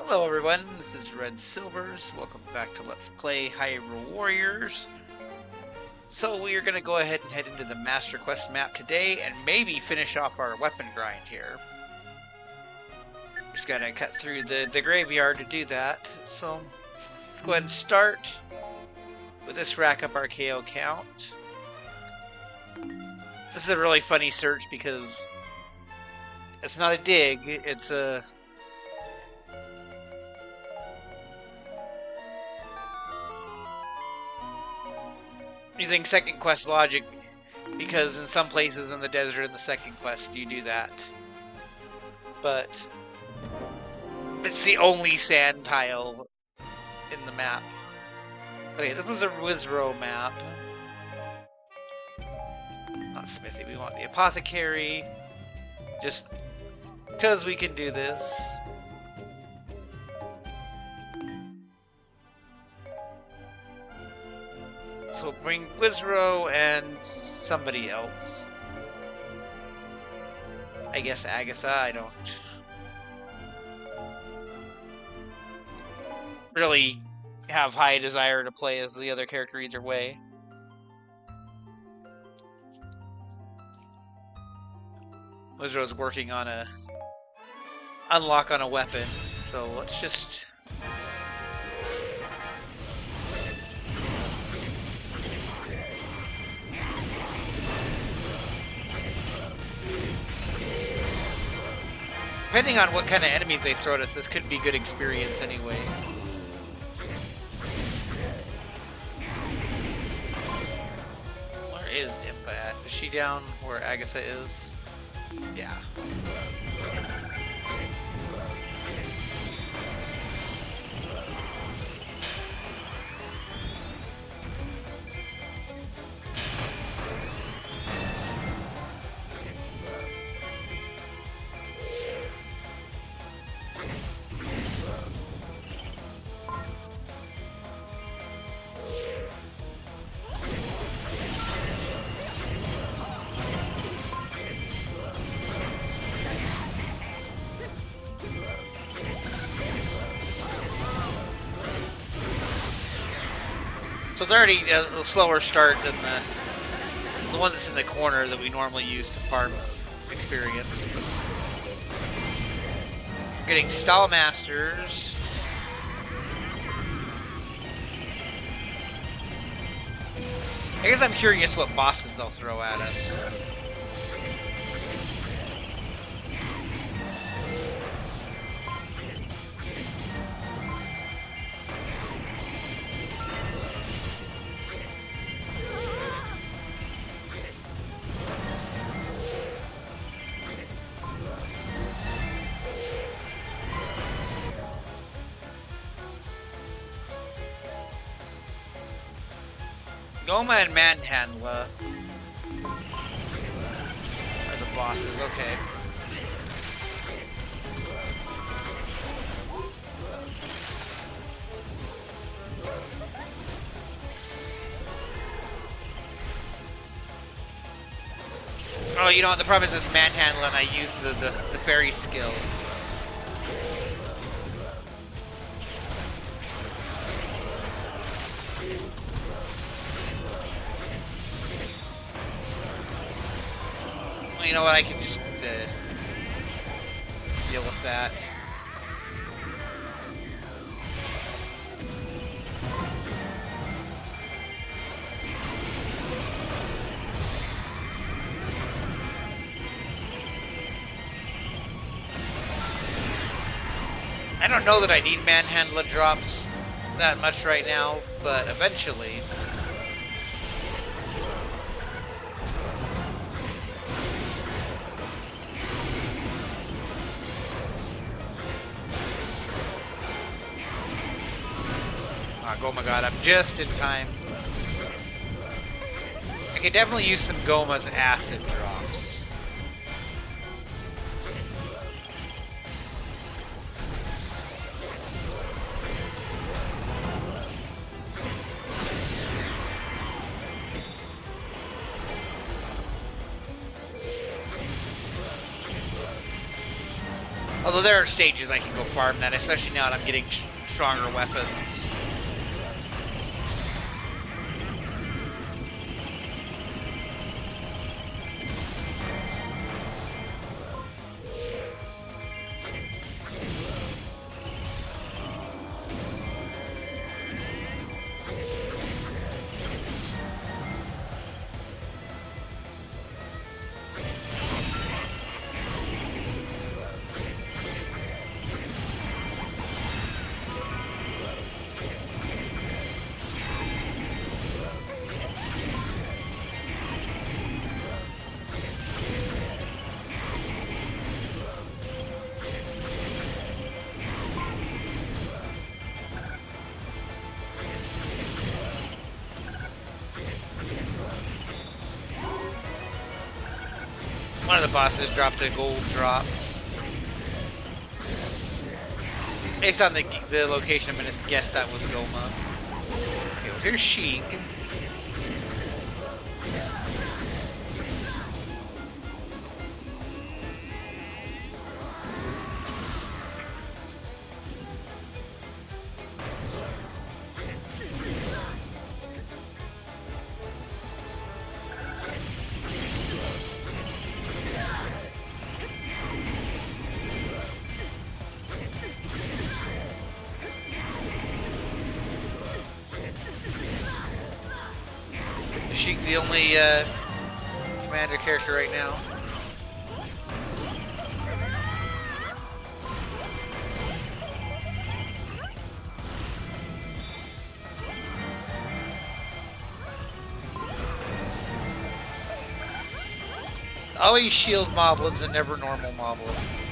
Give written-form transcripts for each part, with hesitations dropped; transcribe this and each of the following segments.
Hello everyone, this is Red Silvers. Welcome back to Let's Play Hyrule Warriors. So we are going to go ahead and head into the Master Quest map today and maybe finish off our weapon grind here. Just gotta cut through the graveyard to do that. So let's go ahead and start with this rack up our KO count. This is a really funny search because it's not a dig, it's a... using second quest logic, because in some places in the desert in the second quest you do that. But it's the only sand tile in the map. Okay, this was a Wizrow map. Not Smithy, we want the Apothecary. Just because we can do this. So we'll bring Wizrow and somebody else. I guess Agatha, I don't really have high desire to play as the other character either way. Wizrow's working on a unlock on a weapon, so let's just... Depending on what kind of enemies they throw at us, this could be good experience anyway. Where is Impa at? Is she down where Agatha is? Yeah. So it's already a slower start than the one that's in the corner that we normally use to farm experience. We're getting Stall Masters. I guess I'm curious what bosses they'll throw at us. Goma and Manhandla are the bosses, okay. Oh, you know what, the problem is this Manhandla and I use the fairy skill. You know what, I can just deal with that. I don't know that I need Manhandla drops that much right now, but eventually. Oh my god, I'm just in time. I could definitely use some Goma's acid drops. Although there are stages I can go farm that, especially now that I'm getting stronger weapons. One of the bosses dropped a gold drop. Based on the location, I'm gonna guess that was Goma. Okay, well here's Sheik. Sheik the only commander character right now. Always shield moblins and never normal moblins.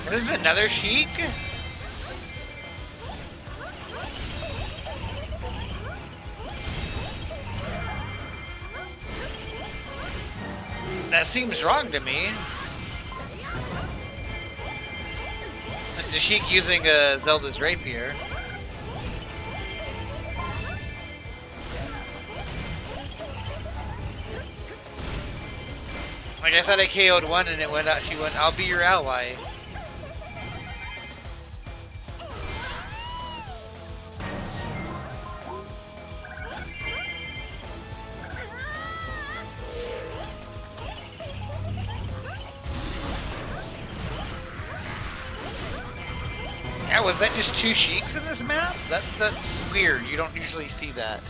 This is another Sheik? That seems wrong to me. It's a Sheik using Zelda's rapier. Like, I thought I KO'd one and it went out, she went, I'll be your ally. Yeah, was that just two Sheiks in this map? That's weird. You don't usually see that.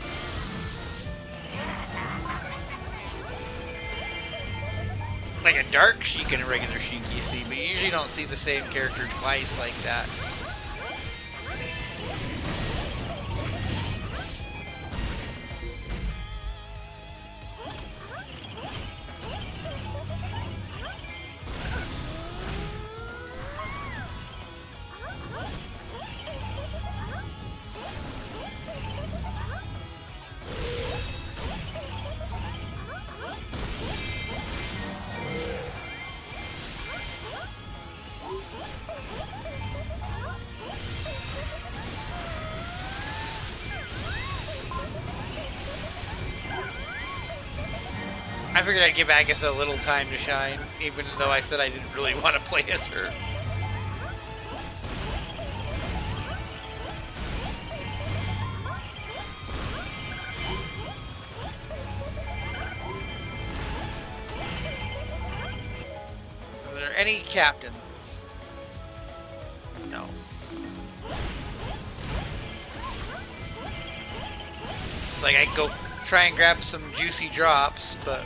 Like a dark Sheik and a regular Sheik you see, but you usually don't see the same character twice like that. I figured I'd give Agatha a little time to shine, even though I said I didn't really want to play as her. Are there any captains? No. Like, I go try and grab some juicy drops, but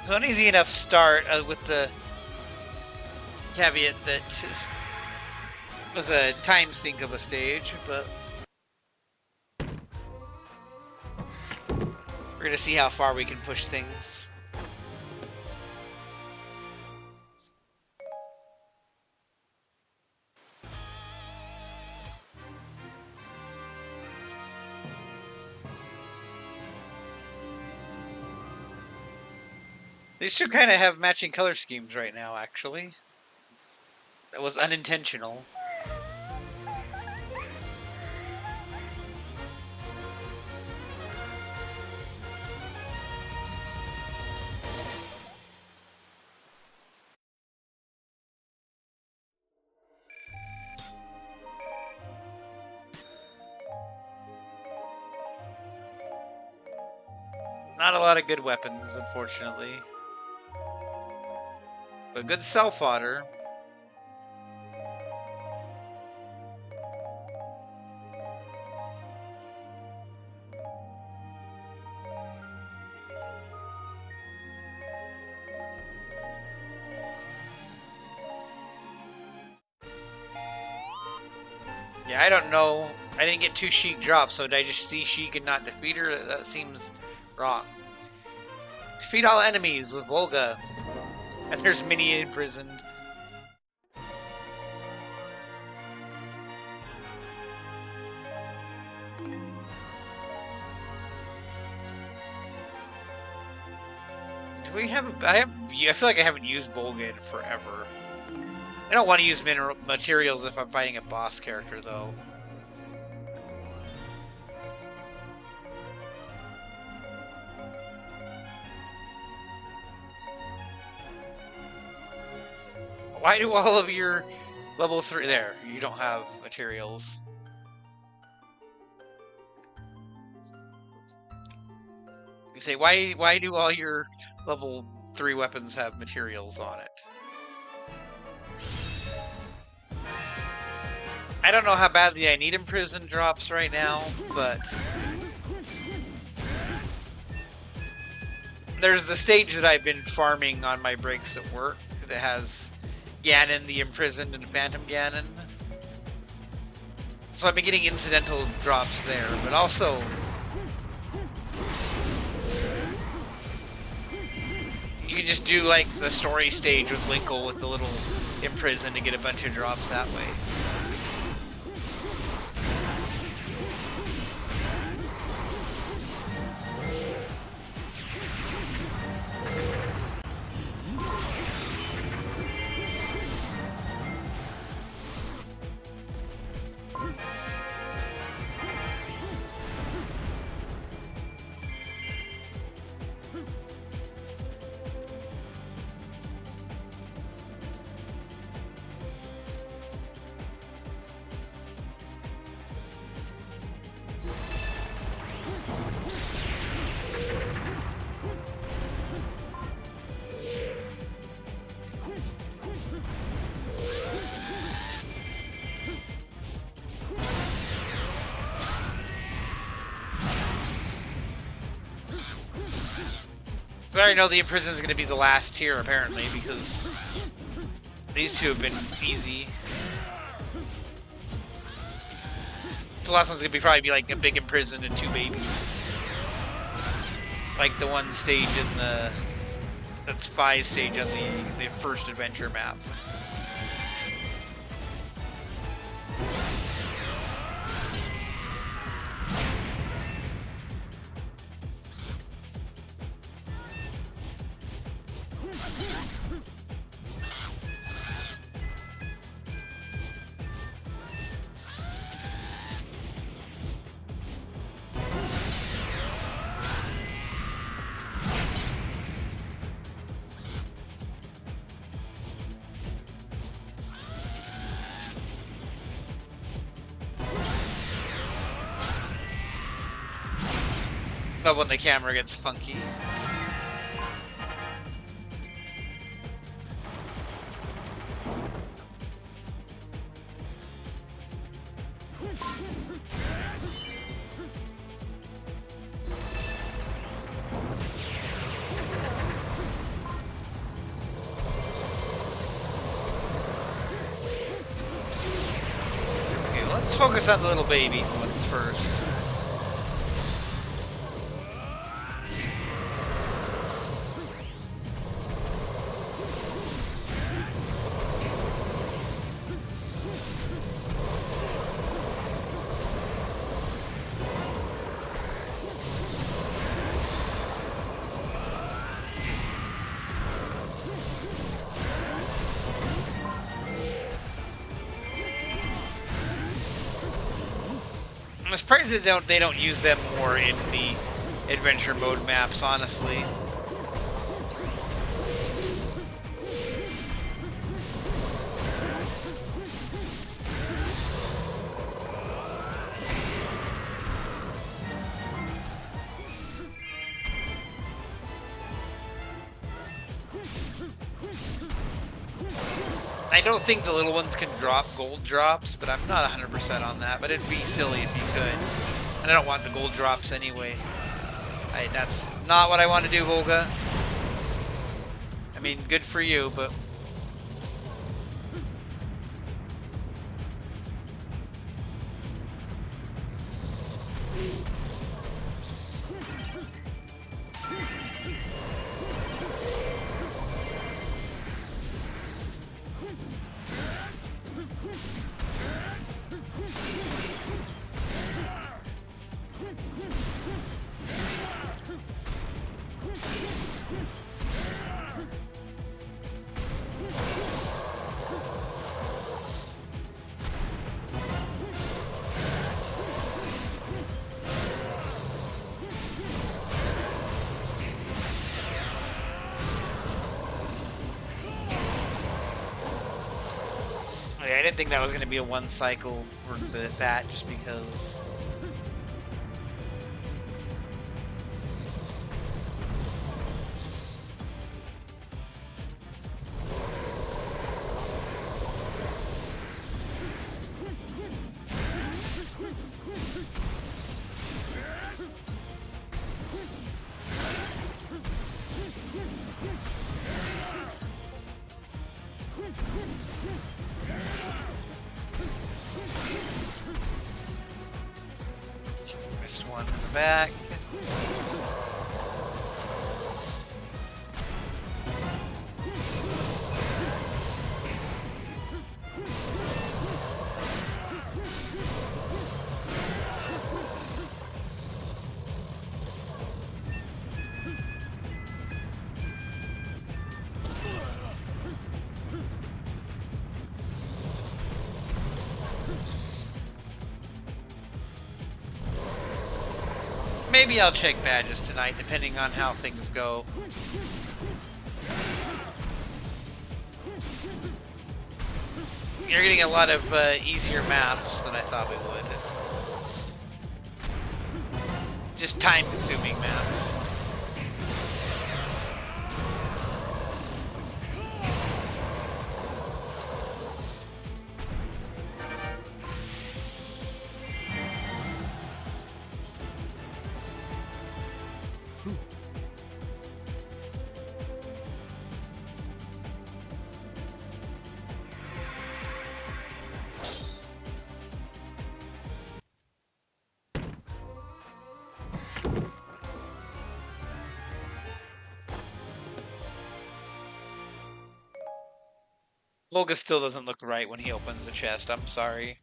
So an easy enough start with the caveat that it was a time sink of a stage, but we're gonna see how far we can push things. These two kind of have matching color schemes right now, actually. That was unintentional. Not a lot of good weapons, unfortunately. But good self-fodder. Yeah, I don't know. I didn't get 2 Sheik drops, so did I just see Sheik and not defeat her? That seems wrong. Defeat all enemies with Volga. And there's Minnie imprisoned. Do we have I feel like I haven't used Volga in forever. I don't want to use materials if I'm fighting a boss character, though. Why do all of your level 3... There, you don't have materials. You say, why do all your level 3 weapons have materials on it? I don't know how badly I need imprison drops right now, but there's the stage that I've been farming on my breaks at work that has Ganon the Imprisoned and Phantom Ganon. So I've been getting incidental drops there, but also you can just do like the story stage with Linkle with the little Imprisoned to get a bunch of drops that way. So I already know the Imprisoned is going to be the last tier, apparently, because these two have been easy. So the last one's going to probably be like a big Imprisoned and 2 babies. Like the one stage in the... That's Fi's stage on the first adventure map. But when the camera gets funky. Let's focus on the little baby ones first. I'm surprised they don't use them more in the adventure mode maps, honestly. I don't think the little ones can drop gold drops, but I'm not 100% on that. But it'd be silly if you could. And I don't want the gold drops anyway. That's not what I want to do, Volga. I mean, good for you, but... I didn't think that was going to be a one cycle for that, just because. Missed one in the back. Maybe I'll check badges tonight, depending on how things go. You're getting a lot of easier maps than I thought we would. Just time-consuming maps. Volga still doesn't look right when he opens the chest, I'm sorry.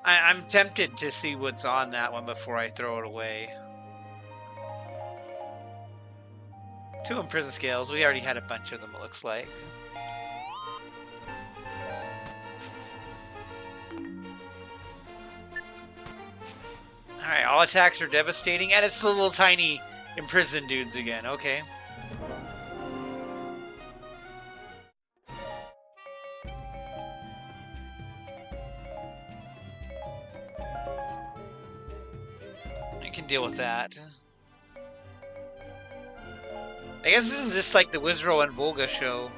I'm tempted to see what's on that one before I throw it away. 2 imprisoned scales. We already had a bunch of them, it looks like. Alright, all attacks are devastating, and it's the little tiny imprisoned dudes again. Okay. I can deal with that. I guess this is just like the Wizro and Volga show.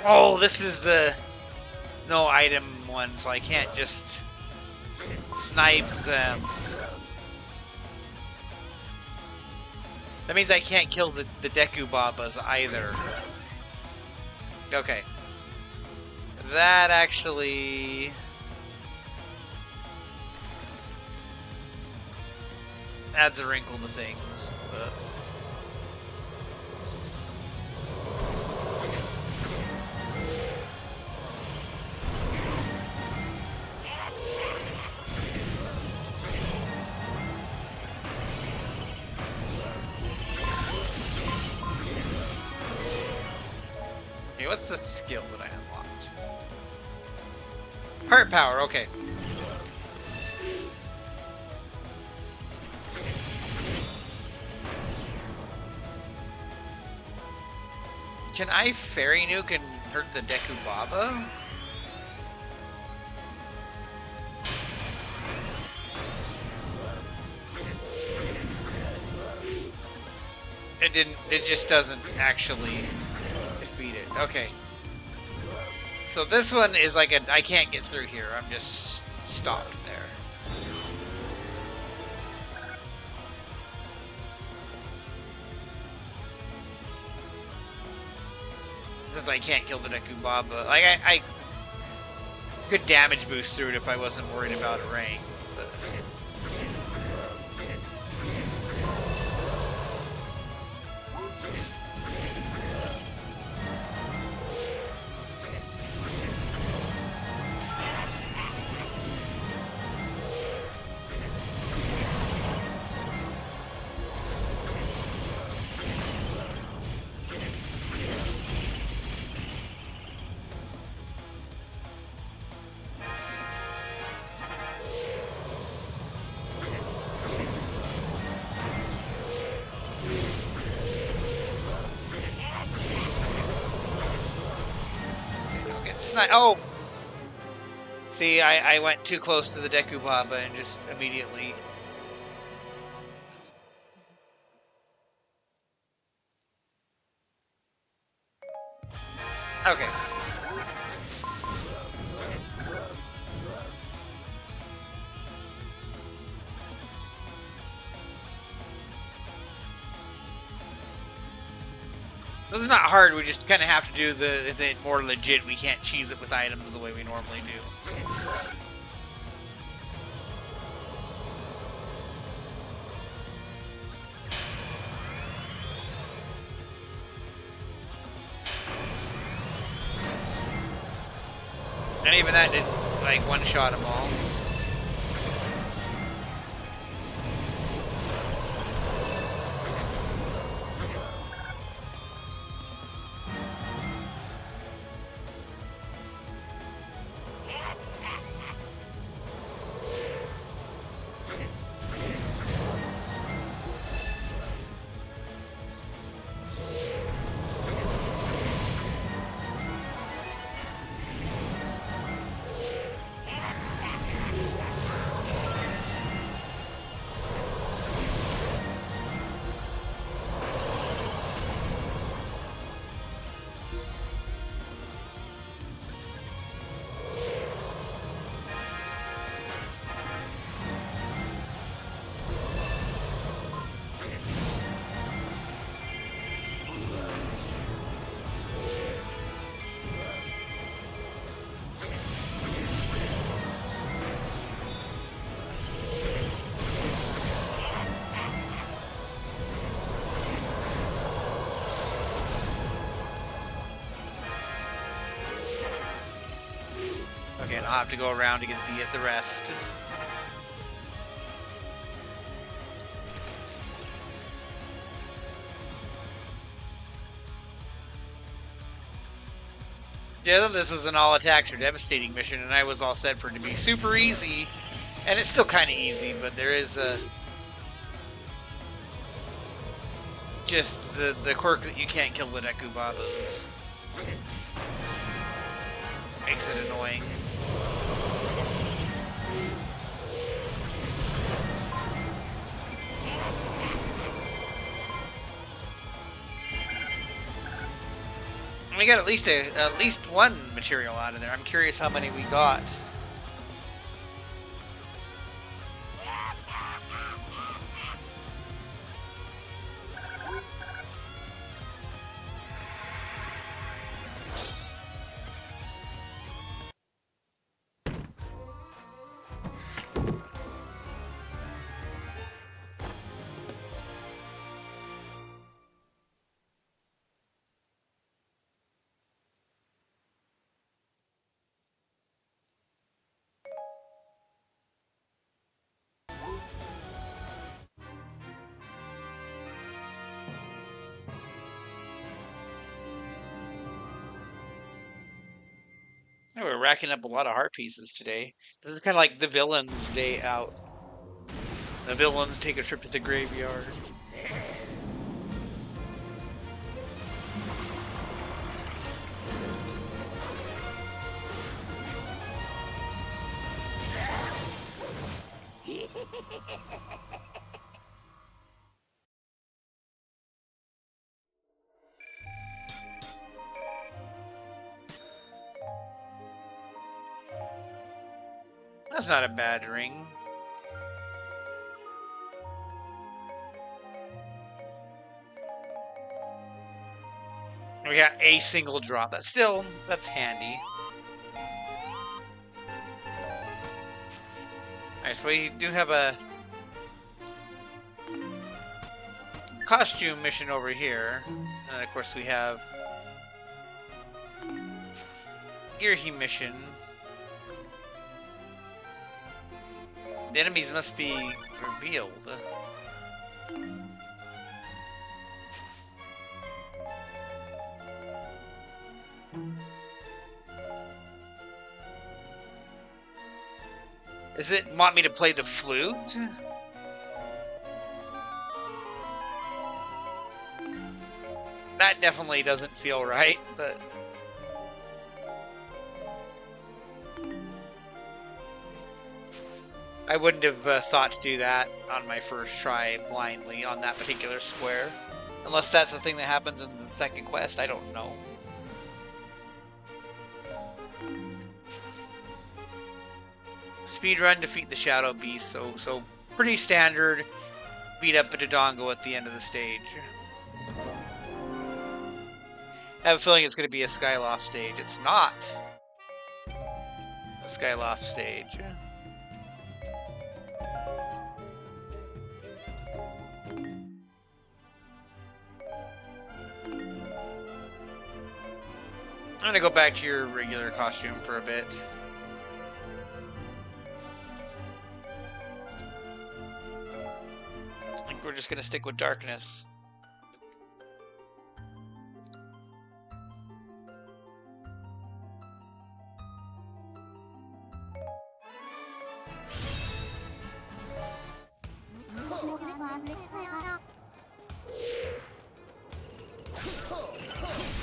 Oh, this is the no item one, so I can't just snipe them. That means I can't kill the Deku Babas either. Okay. That actually... adds a wrinkle to things, but... Okay, what's the skill that I unlocked? Heart power, okay. Can I Fairy Nuke and hurt the Deku Baba? It didn't, it just doesn't actually defeat it. Okay. So this one is like I can't get through here. I'm just stopped there. Since I can't kill the Deku Baba. Like, I could damage boost through it if I wasn't worried about a rank. But... Oh! See, I went too close to the Deku Baba and just immediately... Okay. This is not hard, we just kind of have to do the more legit. We can't cheese it with items the way we normally do. And even that didn't, like, one-shot them all. Okay, and I'll have to go around to get the rest. Yeah, this was an all attacks or devastating mission, and I was all set for it to be super easy. And it's still kind of easy, but there is just the quirk that you can't kill the Nekubabas. Makes it annoying. We got at least one material out of there. I'm curious how many we got. We're racking up a lot of heart pieces today. This is kind of like the villain's day out. The villains take a trip to the graveyard. That's not a bad ring. We got a single drop. That's handy. Alright, so we do have a costume mission over here. And of course we have Girhi mission. The enemies must be revealed. Does it want me to play the flute? That definitely doesn't feel right, but... I wouldn't have thought to do that on my first try blindly on that particular square. Unless that's the thing that happens in the second quest, I don't know. Speedrun, defeat the Shadow Beast, so pretty standard. Beat up a Dodongo at the end of the stage. I have a feeling it's going to be a Skyloft stage. It's not a Skyloft stage. I'm going to go back to your regular costume for a bit. I think we're just going to stick with darkness.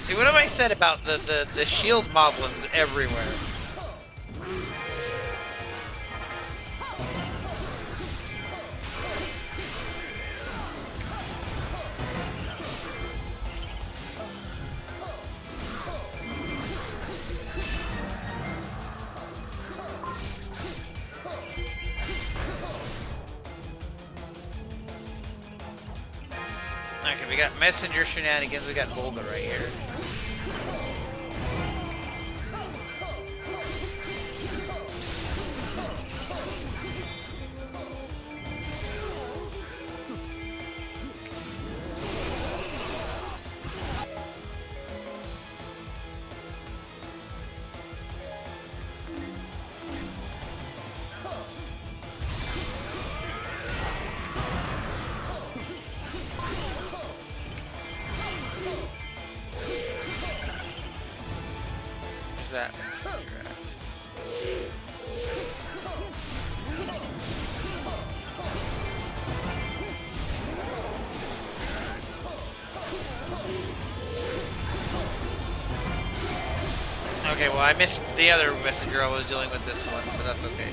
See, what have I said about the shield moblins everywhere? Okay, we got messenger shenanigans, we got Volga right here. that messenger at? Okay, well I missed the other messenger I was dealing with this one, but that's okay.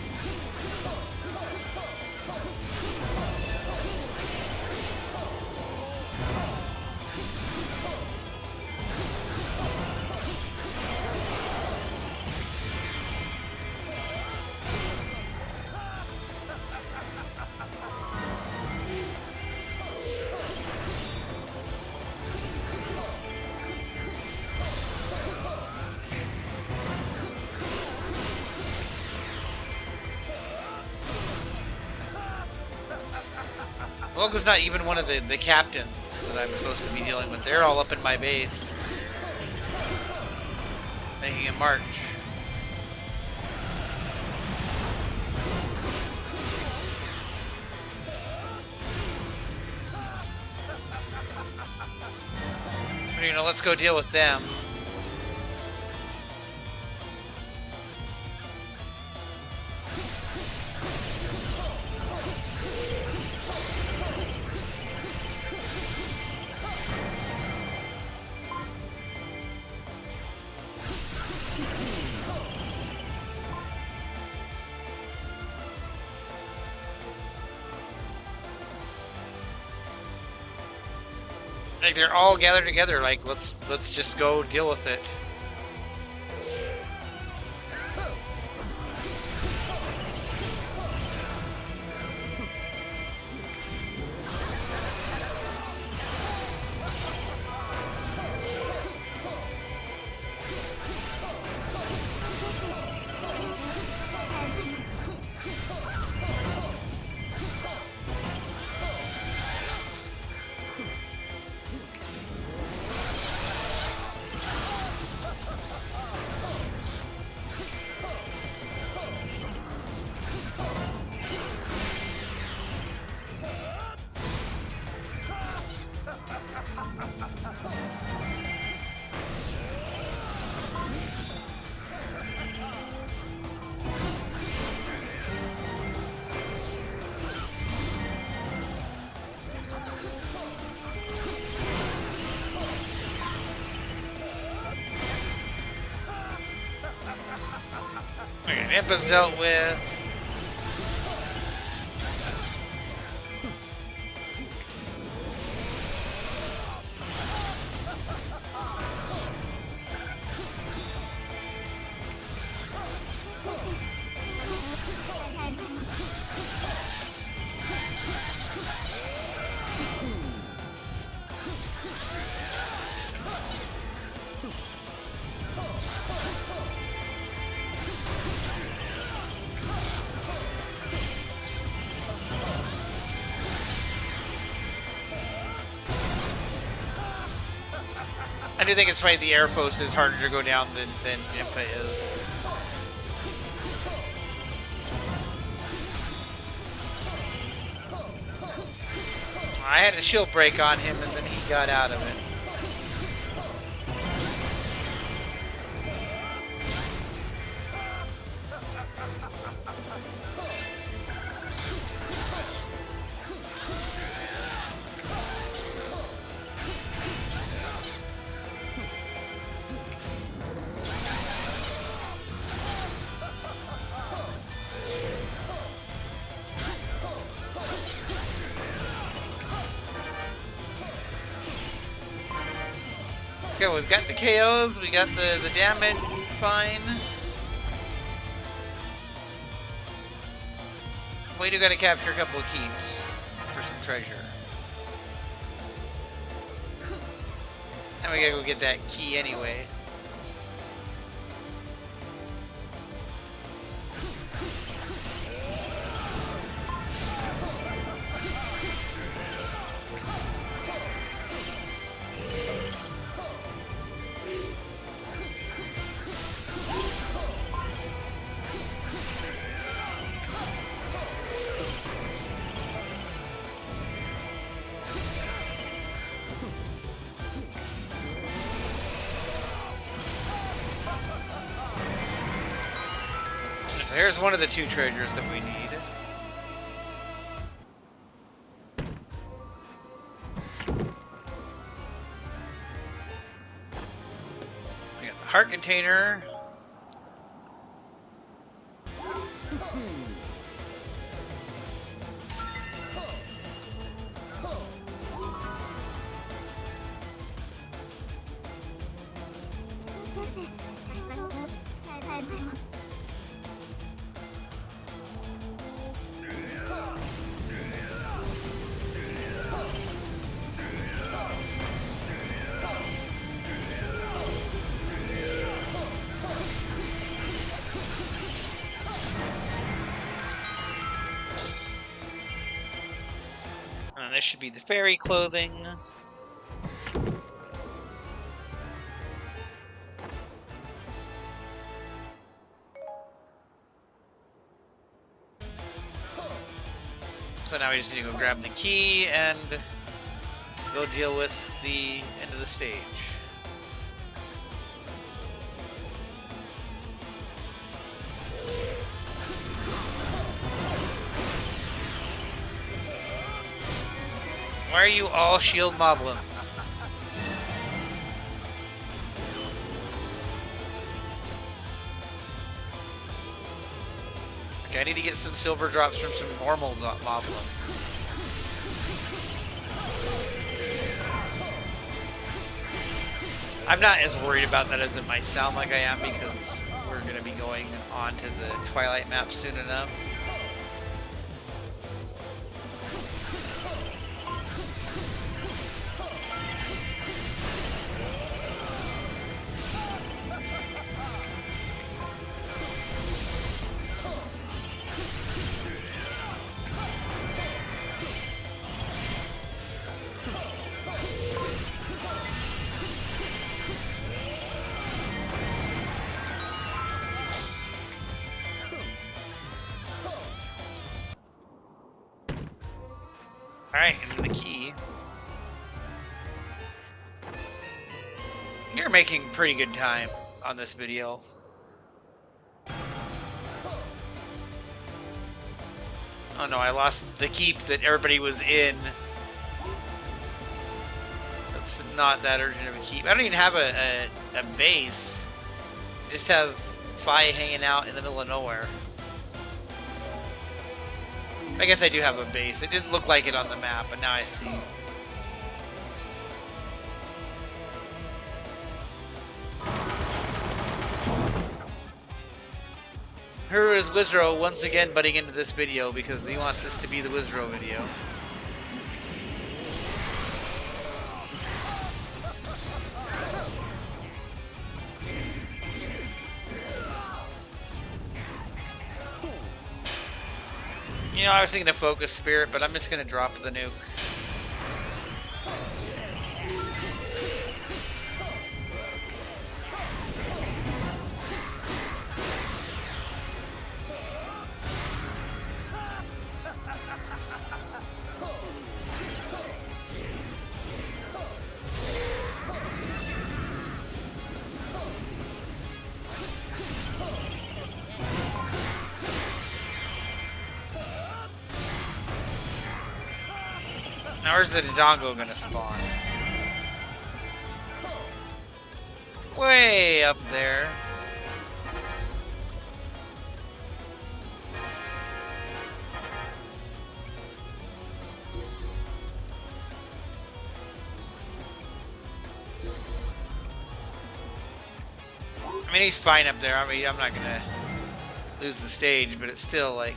Logo's not even one of the captains that I'm supposed to be dealing with. They're all up in my base. Making a march. You know, let's go deal with them. Like they're all gathered together. Like let's just go deal with it. Okay, Impa's dealt with. I do think it's funny the Air Force is harder to go down than Impa is. I had a shield break on him and then he got out of it. Okay, we've got the KOs, we got the damage, fine. We do gotta capture a couple of keeps for some treasure. And we gotta go get that key anyway. There's one of the 2 treasures that we need. We got the heart container. And this should be the fairy clothing. So now we just need to go grab the key and go deal with the end of the stage. Why are you all shield moblins? Okay, I need to get some silver drops from some normal moblins. I'm not as worried about that as it might sound like I am, because we're going to be going on to the Twilight map soon enough. Alright, and the key. You're making pretty good time on this video. Oh no, I lost the keep that everybody was in. That's not that urgent of a keep. I don't even have a base. I just have Fi hanging out in the middle of nowhere. I guess I do have a base. It didn't look like it on the map, but now I see. Here is Wizro once again butting into this video because he wants this to be the Wizro video. You know, I was thinking of Focus Spirit, but I'm just going to drop the nuke. Now where's the Dodongo gonna spawn? Way up there. I mean, he's fine up there. I mean, I'm not gonna lose the stage, but it's still like,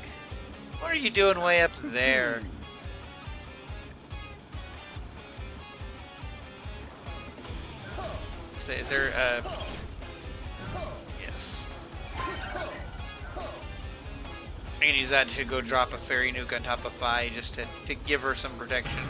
what are you doing way up there? Is there yes. I can use that to go drop a fairy nuke on top of Fi just to give her some protection.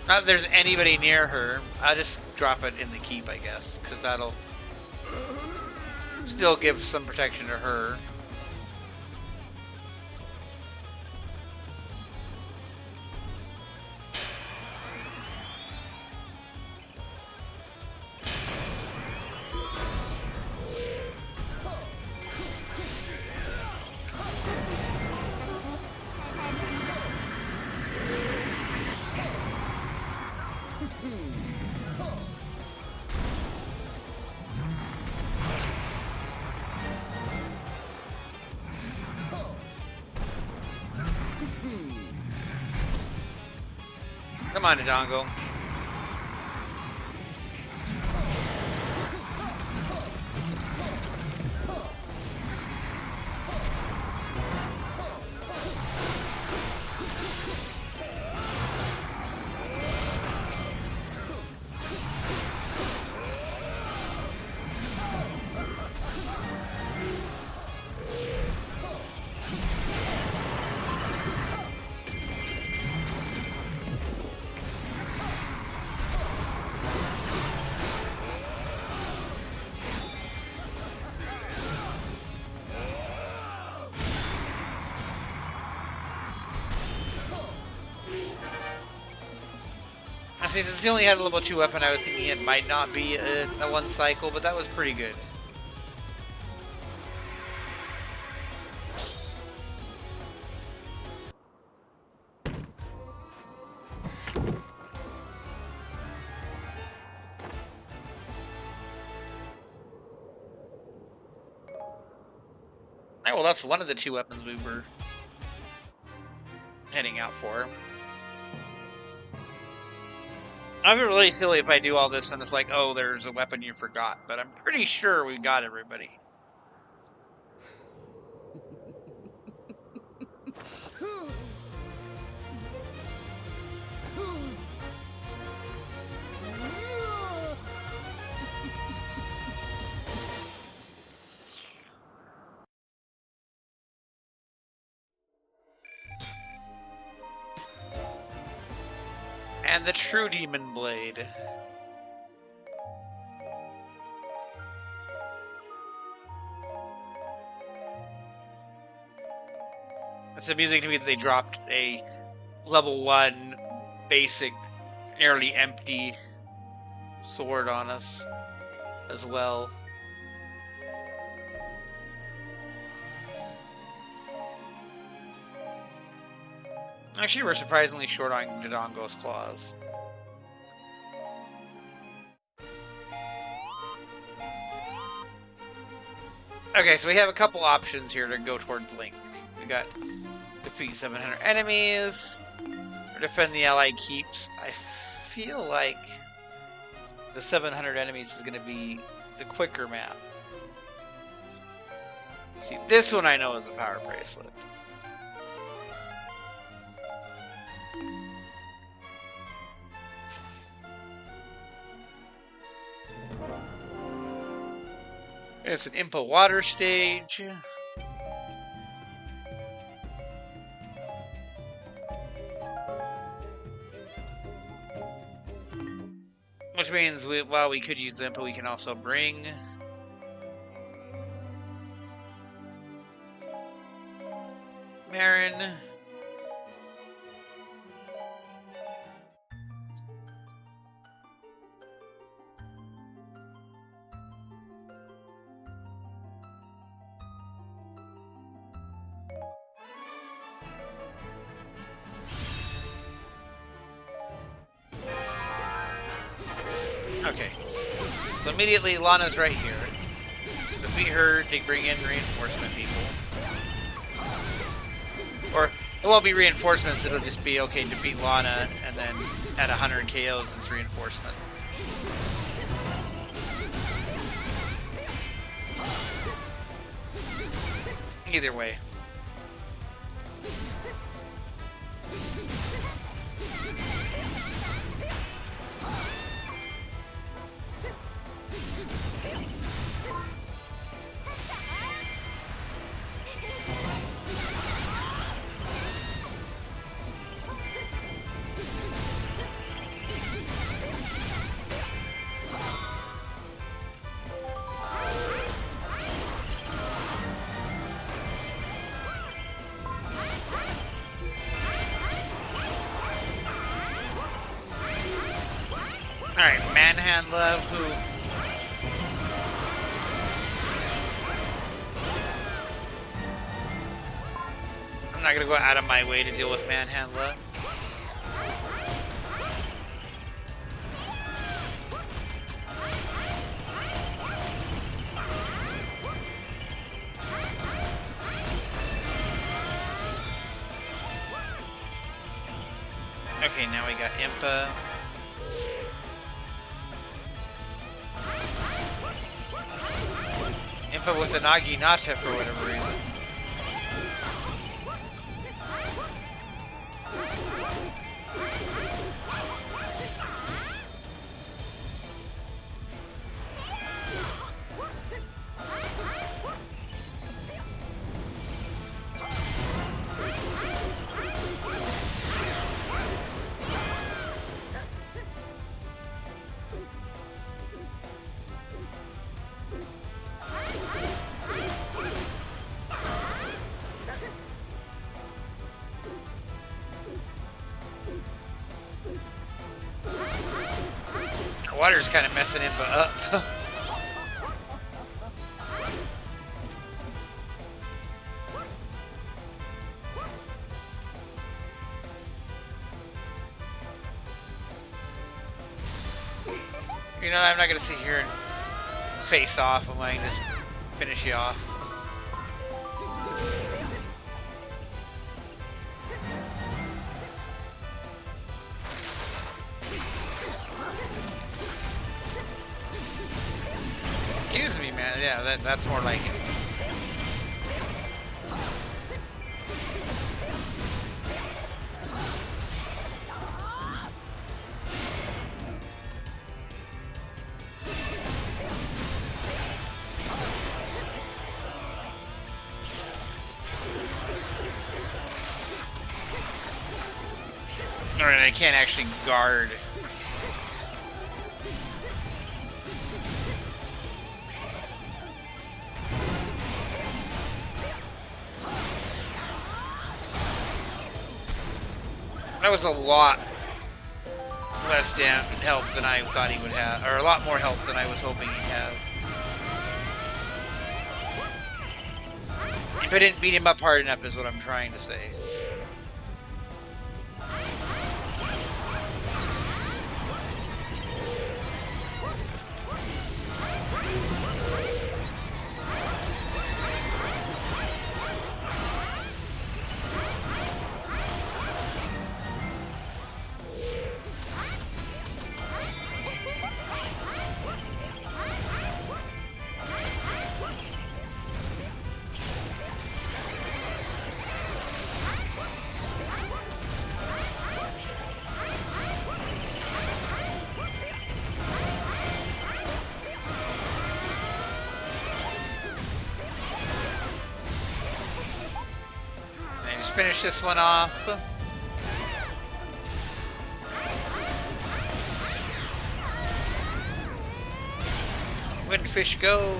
Not that there's anybody near her. I'll just drop it in the keep, I guess, because that'll still give some protection to her. Come on, Dodongo. I see, if he only had a level 2 weapon, I was thinking it might not be a one cycle, but that was pretty good. Oh, well, that's one of the 2 weapons we were heading out for. I feel really silly if I do all this and it's like, oh, there's a weapon you forgot, but I'm pretty sure we got everybody. And the true demon blade. It's amusing to me that they dropped a level 1 basic, nearly empty sword on us as well. Actually, we're surprisingly short on Dodongo's claws. Okay, so we have a couple options here to go towards Link. We got defeat 700 enemies, or defend the allied keeps. I feel like the 700 enemies is going to be the quicker map. See, this one I know is a power bracelet. It's an Impa water stage. Which means, while we could use Impa, we can also bring Marin. Okay, so immediately Lana's right here. Defeat her to bring in reinforcement people. Or it won't be reinforcements, it'll just be, okay, defeat Lana and then add 100 KOs as reinforcement. Either way. Alright, Manhandla, who... I'm not gonna go out of my way to deal with Manhandla. Okay, now we got Impa. Impa with the Naginata for whatever reason. Water's kind of messing Impa up. You know, I'm not gonna sit here and face off. I might just finish you off. Excuse me, man. Yeah, that's more like it. Alright, I can't actually guard. That was a lot less help than I thought he would have, or a lot more help than I was hoping he'd have. If I didn't beat him up hard enough is what I'm trying to say. Finish this one off. Windfish go.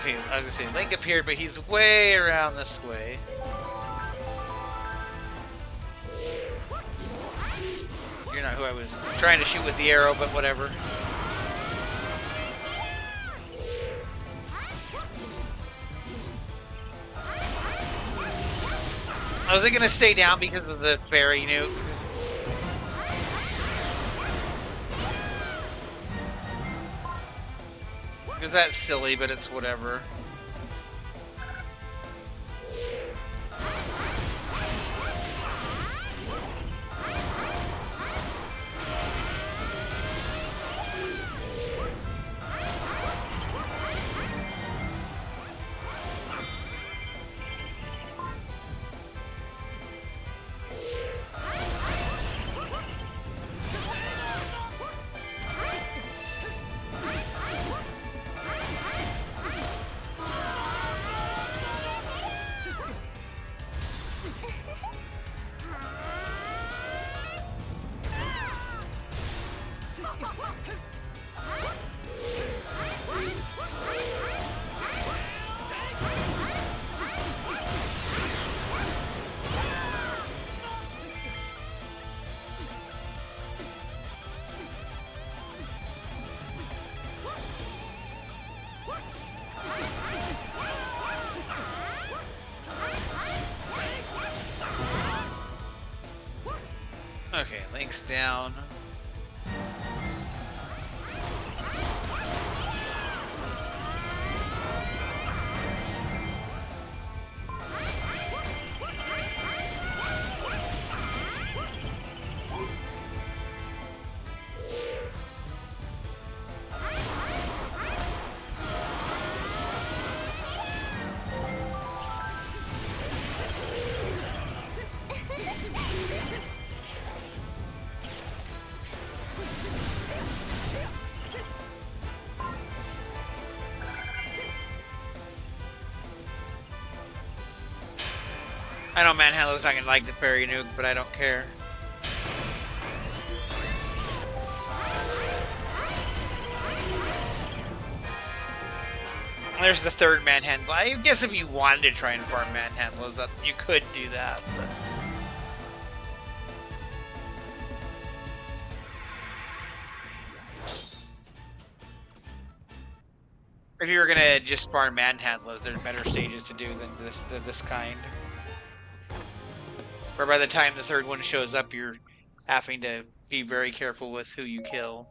Okay, I was gonna say Link appeared, but he's way around this way. You're not who I was trying to shoot with the arrow, but whatever. Was it gonna stay down because of the fairy nuke? Because that's silly, but it's whatever. Thanks, down. I know Manhandler's not gonna like the fairy nuke, but I don't care. There's the third Manhandler. I guess if you wanted to try and farm Manhandlers, that you could do that. But... if you were gonna just farm Manhandlers, there's better stages to do than this kind. Where by the time the third one shows up, you're having to be very careful with who you kill.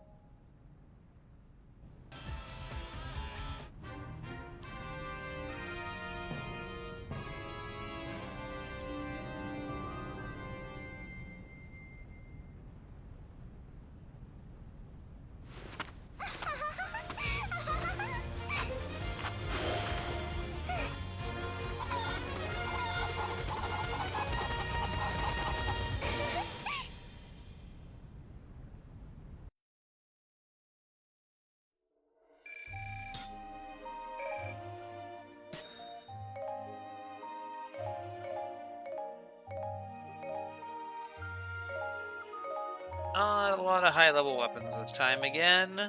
A lot of high-level weapons this time again.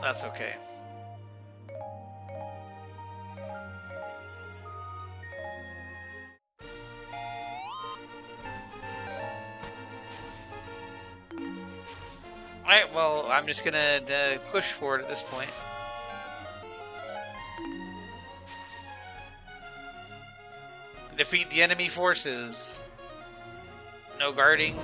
That's okay. Alright, well, I'm just gonna push forward at this point. Defeat the enemy forces. No guarding.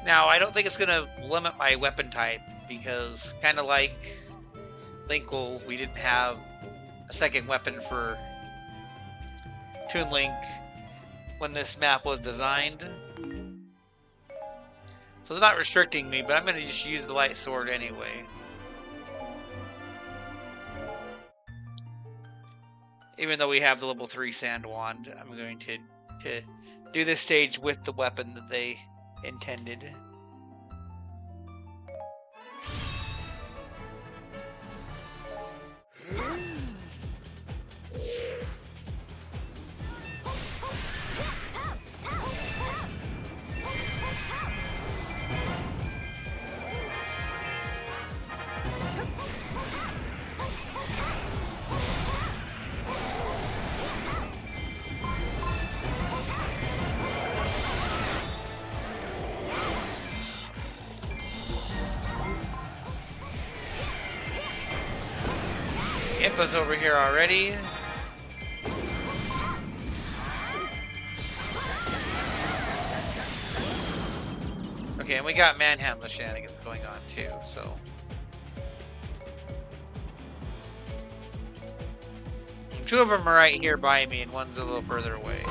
Now, I don't think it's gonna limit my weapon type, because kind of like Linkle, we didn't have a second weapon for Toon Link when this map was designed. So it's not restricting me, but I'm gonna just use the light sword anyway. Even though we have the level 3 sand wand, I'm going to do this stage with the weapon that they intended. Impa's over here already. Okay, and we got Manhandler shenanigans going on too, so. Two of them are right here by me, and one's a little further away.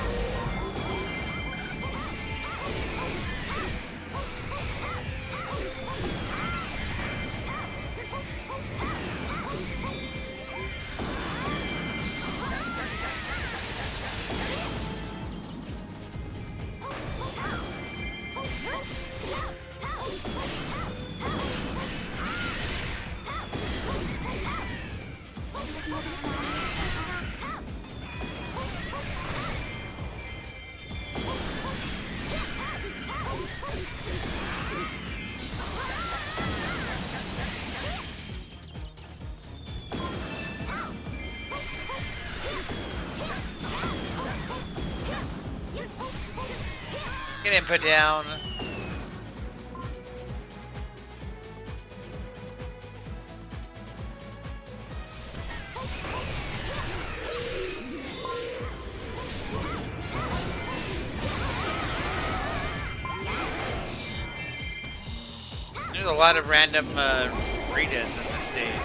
Get input down. a lot of random regions in this stage.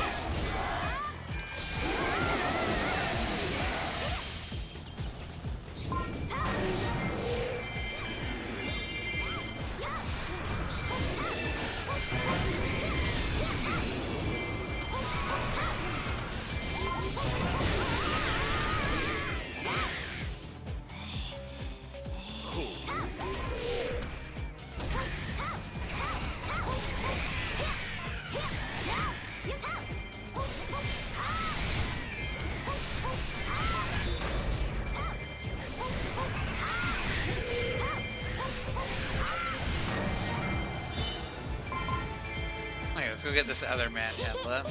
Let's go get this other manhandler.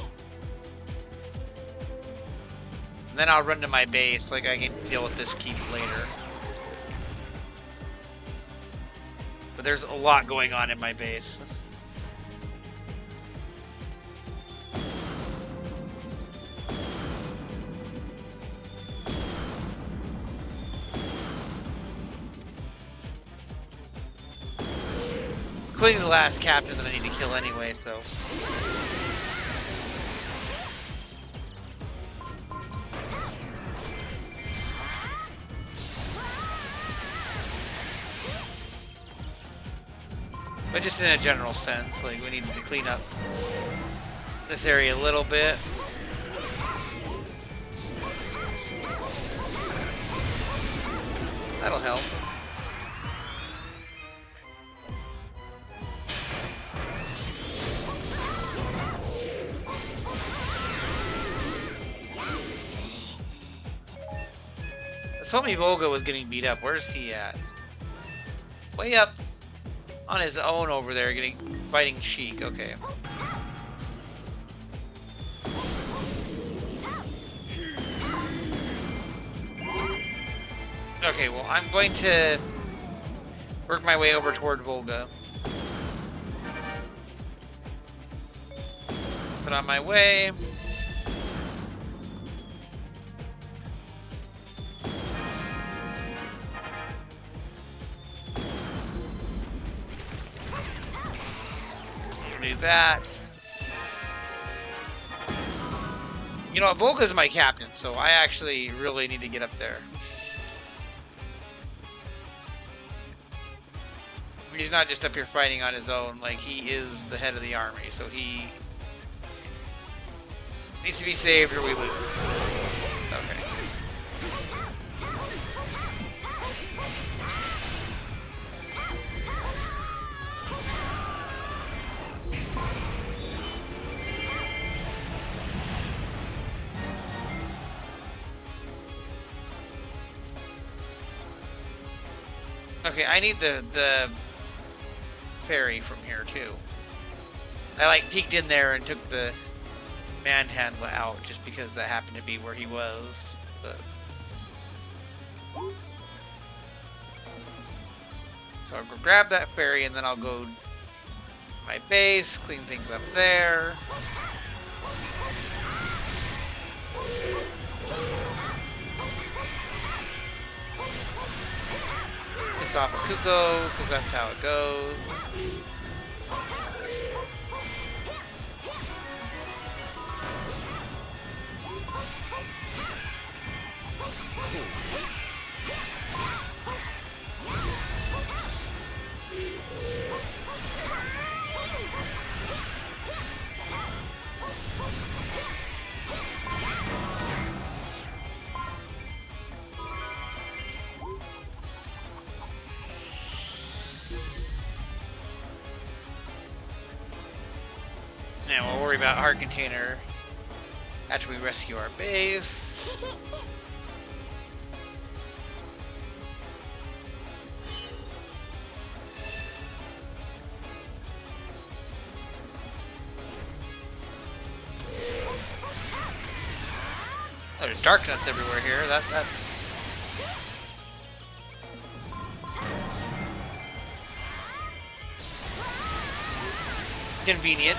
And then I'll run to my base, like I can deal with this keep later. But there's a lot going on in my base. Including the last captain that I need to kill anyway, so. But just in a general sense, like we need to clean up this area a little bit. That'll help. Told me Volga was getting beat up. Where's he at? Way up on his own over there, fighting Sheik. Okay. Okay, well, I'm going to work my way over toward Volga. Put on my way. Do that. You know, Volga's my captain, so I actually really need to get up there. He's not just up here fighting on his own, like he is the head of the army, so he needs to be saved or we lose. Okay. Okay, I need the ferry from here too. I like peeked in there and took the manhandler out just because that happened to be where he was. But so I'll go grab that ferry and then I'll go to my base, clean things up there. Off of Kuko, because that's how it goes. And we'll worry about Heart Container after we rescue our base. Oh, there's dark nuts everywhere here. That's convenient.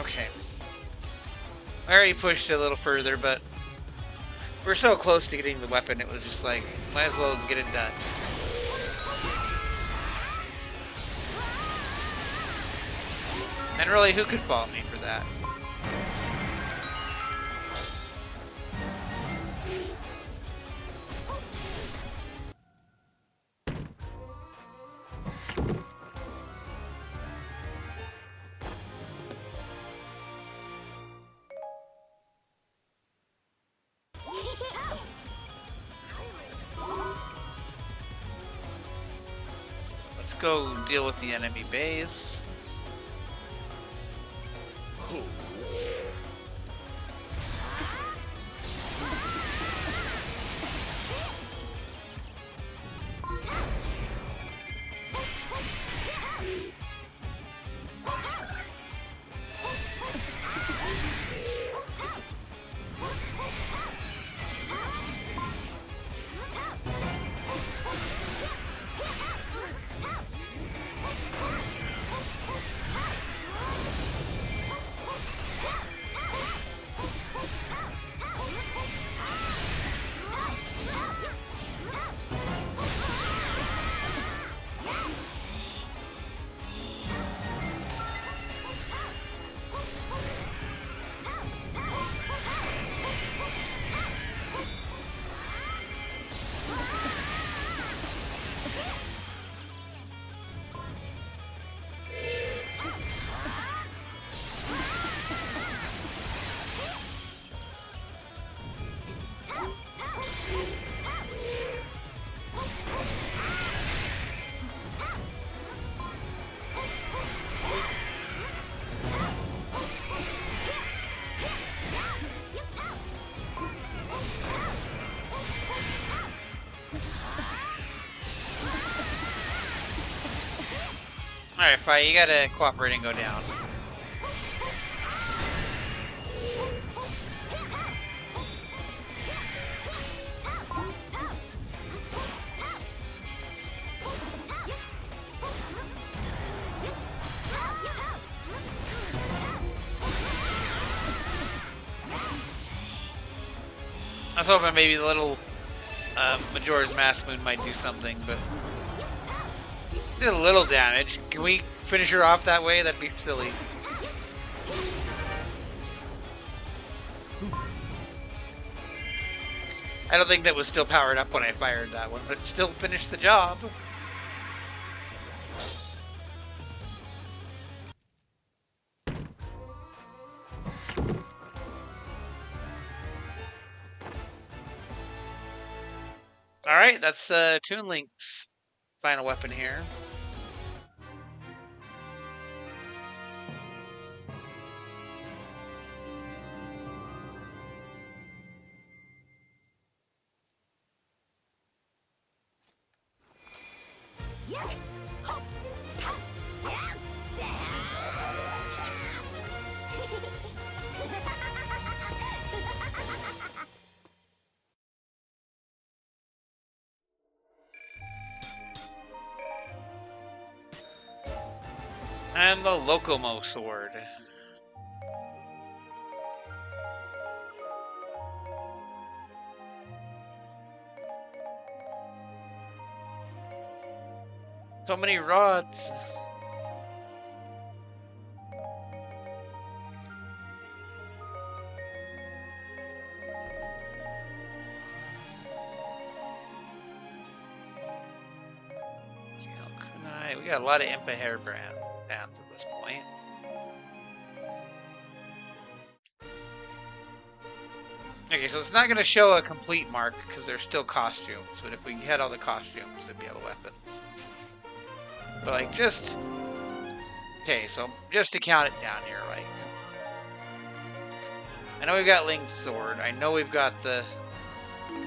Okay. I already pushed it a little further, but we're so close to getting the weapon, it was just like, might as well get it done. And really, who could fault me for that? Let's go deal with the enemy base. Alright, Fi, you gotta cooperate and go down. I was hoping maybe the little Majora's Mask Moon might do something, but did a little damage. Can we finish her off that way? That'd be silly. I don't think that was still powered up when I fired that one, but it still finished the job. Alright, that's Toon Link's final weapon here. And the Locomo Sword. So many rods. We got a lot of Impa Hairbrand at this point. Okay, so it's not going to show a complete mark because there's still costumes, but if we had all the costumes, there'd be all the weapons. But like just... Okay, so just to count it down here, like... I know we've got Link's sword, I know we've got the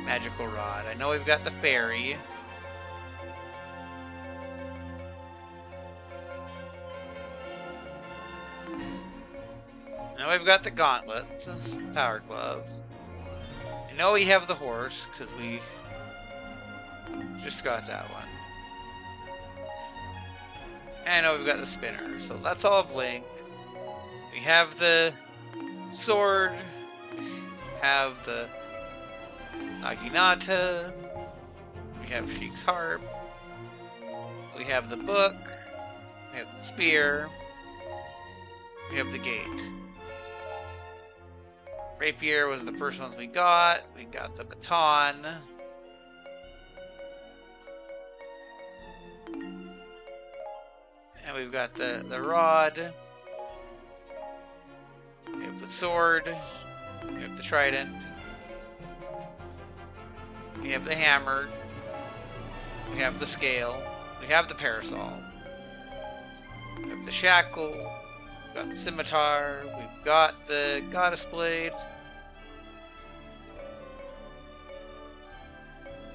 magical rod, I know we've got the fairy. Now we've got the gauntlets, power glove. I know we have the horse, because we just got that one. And I know we've got the spinner, so that's all of Link. We have the sword, we have the Naginata, we have Sheik's harp, we have the book, we have the spear, we have the gate. Rapier was the first ones we got. We got the baton. And we've got the rod. We have the sword. We have the trident. We have the hammer. We have the scale. We have the parasol. We have the shackle. We've got the scimitar. We've got the goddess blade.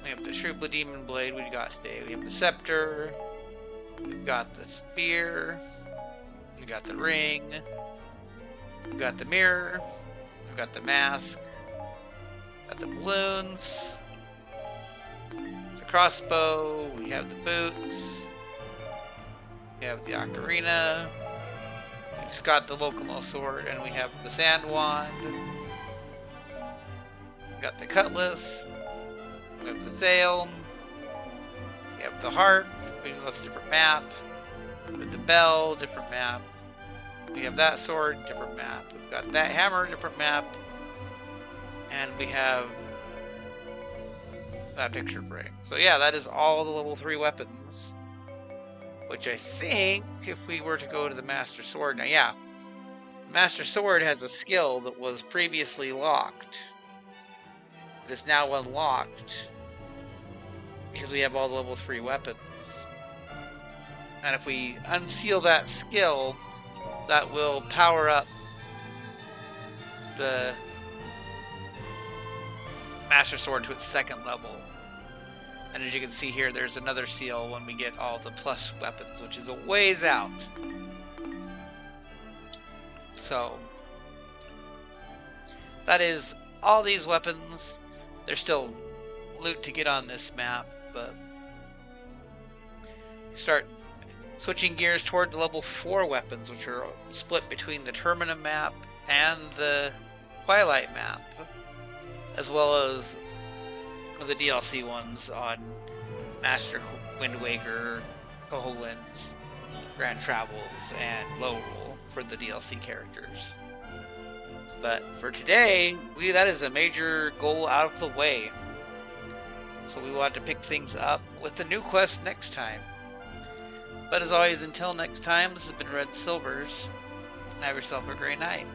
We have the Shrupla demon blade we got today. We have the scepter. We've got the spear. We got the ring. We've got the mirror. We've got the mask. Got the balloons. The crossbow. We have the boots. We have the ocarina. We just got the Locomo sword, and we have the sand wand. We got the cutlass. We have the sail. We have the harp. That's a different map. With the bell, different map. We have that sword, different map. We've got that hammer, different map. And we have that picture frame. So yeah, that is all the level 3 weapons. Which I think, if we were to go to the Master Sword... Now yeah, the Master Sword has a skill that was previously locked. That is now unlocked. Because we have all the level 3 weapons. And if we unseal that skill, that will power up the Master Sword to its 2nd level. And as you can see here, there's another seal when we get all the plus weapons, which is a ways out. So, that is all these weapons. There's still loot to get on this map, but start switching gears toward the level 4 weapons, which are split between the Termina map and the Twilight map, as well as the DLC ones on Master Wind Waker, Koholint, Grand Travels, and Lowrule for the DLC characters. But for today, that is a major goal out of the way. So we want to pick things up with the new quest next time. But as always, until next time, this has been Red Silvers. Have yourself a great night.